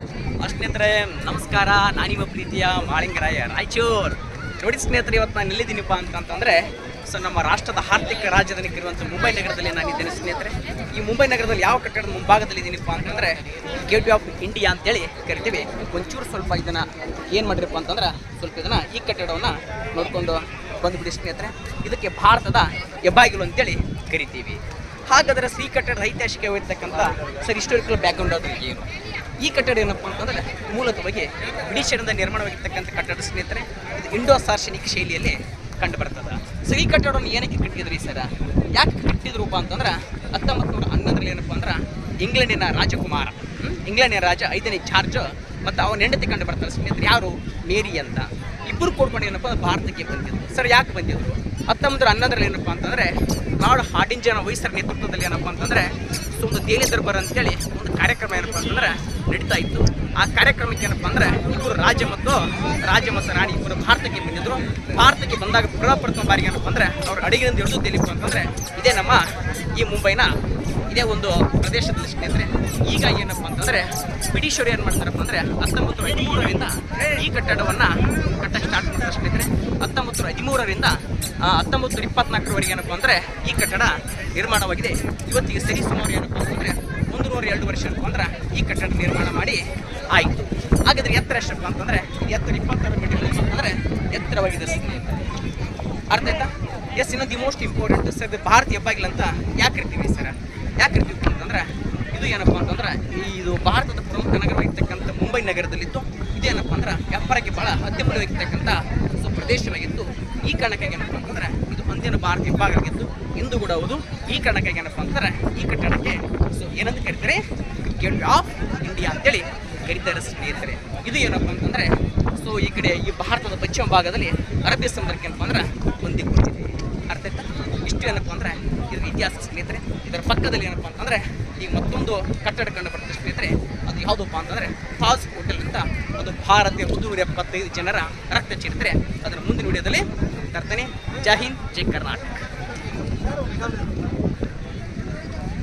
ಸ್ನೇಹಿತರೆ ನಮಸ್ಕಾರ, ನಾನಿವ ಪ್ರೀತಿಯ ಮಾಳಿಂಗರಾಯ ರಾಯಚೂರು. ನೋಡಿ ಸ್ನೇಹಿತರೆ, ಇವತ್ತು ನಾನು ಎಲ್ಲಿದ್ದೀನಿಪ್ಪ ಅಂತಂದರೆ ನಮ್ಮ ರಾಷ್ಟ್ರದ ಆರ್ಥಿಕ ರಾಜಧಾನಿ ಇರುವಂಥ ಮುಂಬೈ ನಗರದಲ್ಲಿ ನಾನಿದ್ದೇನೆ ಸ್ನೇಹಿತರೆ. ಈ ಮುಂಬೈ ನಗರದಲ್ಲಿ ಯಾವ ಕಟ್ಟಡದ ಮುಂಭಾಗದಲ್ಲಿ ಇದ್ದೀನಿಪ್ಪ ಅಂತಂದರೆ ಗೇಟ್ ವೇ ಆಫ್ ಇಂಡಿಯಾ ಅಂತೇಳಿ ಕರಿತೀವಿ. ಒಂಚೂರು ಸ್ವಲ್ಪ ಇದನ್ನು ಏನು ಮಾಡಿರಪ್ಪ ಅಂತಂದ್ರೆ ಸ್ವಲ್ಪ ಇದನ್ನು ಈ ಕಟ್ಟಡವನ್ನು ನೋಡಿಕೊಂಡು ಬಂದುಬಿಡಿ ಸ್ನೇಹಿತರೆ. ಇದಕ್ಕೆ ಭಾರತದ ಹೆಬ್ಬಾಗಿಲು ಅಂತೇಳಿ ಕರಿತೀವಿ. ಹಾಗಾದರೆ ಈ ಕಟ್ಟಡ ಐತಿಹಾಸಿಕವಾಗಿರ್ತಕ್ಕಂಥ ಹಿಸ್ಟೋರಿಕಲ್ ಬ್ಯಾಕ್ಗ್ರೌಂಡ್ ಅದ್ರ ಏನು? ಈ ಕಟ್ಟಡ ಏನಪ್ಪ ಅಂತಂದರೆ ಮೂಲತಃವಾಗಿ ಬ್ರಿಟಿಷರಿಂದ ನಿರ್ಮಾಣವಾಗಿರ್ತಕ್ಕಂಥ ಕಟ್ಟಡ ಸ್ನೇಹಿತರೆ. ಇದು ಇಂಡೋ ಸಾರ್ಶನಿಕ್ ಶೈಲಿಯಲ್ಲಿ ಕಂಡು ಬರ್ತದೆ. ಈ ಕಟ್ಟಡವನ್ನು ಏನಕ್ಕೆ ಕಟ್ಟಿದ್ರಿ ಸರ್, ಯಾಕೆ ಕಟ್ಟಿದ್ರೂಪ ಅಂತಂದ್ರೆ 1911ರಲ್ಲಿ ಏನಪ್ಪ ಅಂದ್ರೆ ಇಂಗ್ಲೆಂಡಿನ ರಾಜಕುಮಾರ, ಇಂಗ್ಲೆಂಡಿನ ರಾಜ 5ನೇ ಜಾರ್ಜ್ ಮತ್ತು ಅವನ ಹೆಂಡತಿ ಕಂಡು ಬರ್ತಾರೆ ಸ್ನೇಹಿತರೆ. ಯಾರು? ಮೇರಿ ಅಂತ. ಇಬ್ಬರು ಕೂಡ್ಕೊಂಡು ಏನಪ್ಪ ಭಾರತಕ್ಕೆ ಬಂದಿದ್ರು. ಸರ್ ಯಾಕೆ ಬಂದಿದ್ರು? 1911ರಲ್ಲಿ ಏನಪ್ಪ ಅಂತಂದರೆ ಲಾರ್ಡ್ ಹಾರ್ಡಿಂಜನ್ ವೈಸರ್ ನೇತೃತ್ವದಲ್ಲಿ ಏನಪ್ಪ ಅಂತಂದರೆ ಒಂದು ದೆಹಲಿ ದರ್ಬಾರ್ ಅಂತೇಳಿ ಒಂದು ಕಾರ್ಯಕ್ರಮ ಏನಪ್ಪ ಅಂತಂದ್ರೆ ನಡೀತಾ ಇತ್ತು. ಆ ಕಾರ್ಯಕ್ರಮಕ್ಕೆ ಏನಪ್ಪ ಅಂದರೆ ಇಬ್ಬರು ರಾಜ ಮತ್ತು ರಾಣಿ ಇಬ್ಬರು ಭಾರತಕ್ಕೆ ಬಂದಿದ್ರು. ಭಾರತಕ್ಕೆ ಬಂದಾಗ ಪ್ರಥಮ ಬಾರಿಗೆ ಏನಪ್ಪ ಅಂದರೆ ಅವ್ರ ಅಡಿಗೆಯಿಂದ ಹಿಡಿದು ಎಲ್ಲಿಪ್ಪ ಅಂತಂದರೆ ಇದೇ ನಮ್ಮ ಈ ಮುಂಬೈನ ಇದೇ ಒಂದು ಪ್ರದೇಶದಲ್ಲಿ ಸ್ನೇಹಿತರೆ. ಈಗ ಏನಪ್ಪ ಅಂತಂದರೆ ಬ್ರಿಟಿಷರು ಏನು ಮಾಡ್ತಾರಪ್ಪ ಅಂದರೆ 1913ರಿಂದ ಈ ಕಟ್ಟಡವನ್ನು ಕಟ್ಟಕ್ಕೆ ಸ್ಟಾರ್ಟ್ ಮಾಡ್ತಾರೆ ಸ್ನೇಹಿತರೆ. 1913ರಿಂದ 1924ರವರೆಗೆ ಏನಪ್ಪ ಅಂದರೆ ಈ ಕಟ್ಟಡ ನಿರ್ಮಾಣವಾಗಿದೆ. ಇವತ್ತಿಗೆ ಸರಿ ಸುಮಾರು ಏನಪ್ಪ ಅಂತಂದರೆ 102 ವರ್ಷ ಏನಪ್ಪ ಅಂದ್ರೆ ಈ ಕಟ್ಟಡ ನಿರ್ಮಾಣ ಮಾಡಿ ಆಯಿತು. ಹಾಗಾದರೆ ಎತ್ತರ ಎಷ್ಟಪ್ಪ ಅಂತಂದರೆ ಎತ್ತರ 26 ಮೀಟರ್ ಅಂತಂದರೆ ಎತ್ತರವಾಗಿದೆ ಸ್ನೇಹಿತರೆ. ಅರ್ಥ ಆಯ್ತಾ? ಎಸ್, ಇನ್ನೊಂದು ಮೋಸ್ಟ್ ಇಂಪಾರ್ಟೆಂಟ್ ಸರ್, ಭಾರತೀಯ ಹೆಬ್ಬಾಗಿಲು ಅಂತ ಯಾಕೆ ಇರ್ತೀವಿ ಸರ್? ಯಾಕೆ ಇರ್ತೀವಿ ಅಂತಂದ್ರೆ ಇದು ಏನಪ್ಪ ಅಂತಂದ್ರೆ ಇದು ಭಾರತದ ಪ್ರಮುಖ ನಗರವಾಗಿರ್ತಕ್ಕಂಥ ಮುಂಬೈ ನಗರದಲ್ಲಿತ್ತು. ಇದೇನಪ್ಪ ಅಂದ್ರೆ ವ್ಯಾಪಾರಕ್ಕೆ ಭಾಳ ಅತ್ಯಮೂಲ್ಯವಾಗಿರ್ತಕ್ಕಂಥ ಪ್ರದೇಶವಾಗಿತ್ತು. ಈ ಕಾರಣಕ್ಕಾಗಿ ಏನಪ್ಪ ಅಂತಂದ್ರೆ ಇದು ಅಂದಿನ ಭಾರತ ಹೆಬ್ಬಾಗಿಲಾಗಿತ್ತು. ಇಂದು ಕೂಡ ಹೌದು. ಈ ಕಾರಣಕ್ಕಾಗಿ ಏನಪ್ಪ ಅಂತಂದ್ರೆ ಈ ಕಟ್ಟಡಕ್ಕೆ ಏನಂತ ಕರೀತಾರೆ? ಗೇಟ್ ವೇ ಆಫ್ ಇಂಡಿಯಾ ಅಂತೇಳಿ ಕರೀತಾರೆ ಸ್ನೇಹಿತರೆ. ಇದು ಏನಪ್ಪ ಅಂತಂದ್ರೆ ಈ ಕಡೆ ಈ ಭಾರತದ ಪಶ್ಚಿಮ ಭಾಗದಲ್ಲಿ ಅರಬ್ಬಿ ಸಮುದ್ರಕ್ಕೆ ಏನಪ್ಪ ಅಂದ್ರೆ ಹೊಂದಿಕೊಂಡಿದೆ. ಅರ್ಥ ಆಯ್ತಾ? ಇಷ್ಟು ಏನಪ್ಪ ಅಂದ್ರೆ ಇದ್ರ ಇತಿಹಾಸ ಸ್ನೇಹಿತರೆ. ಇದರ ಪಕ್ಕದಲ್ಲಿ ಏನಪ್ಪ ಅಂತಂದ್ರೆ ಈಗ ಮತ್ತೊಂದು ಕಟ್ಟಡ ಕಂಡು ಬರ್ತದೆ ಸ್ನೇಹಿತರೆ. ಅದು ಯಾವುದಪ್ಪ ಅಂತಂದ್ರೆ ತಾಜ್ ಹೋಟೆಲ್ ಅಂತ. ಅದು ಭಾರತೀಯ 175 ಜನರ ರಕ್ತ ಚರಿತ್ರೆ. ಅದರ ಮುಂದಿನ ವಿಡಿಯೋದಲ್ಲಿ ತರ್ತಾನೆ. ಜೈ ಹಿಂದ್, ಜೈ ಕರ್ನಾಟಕ.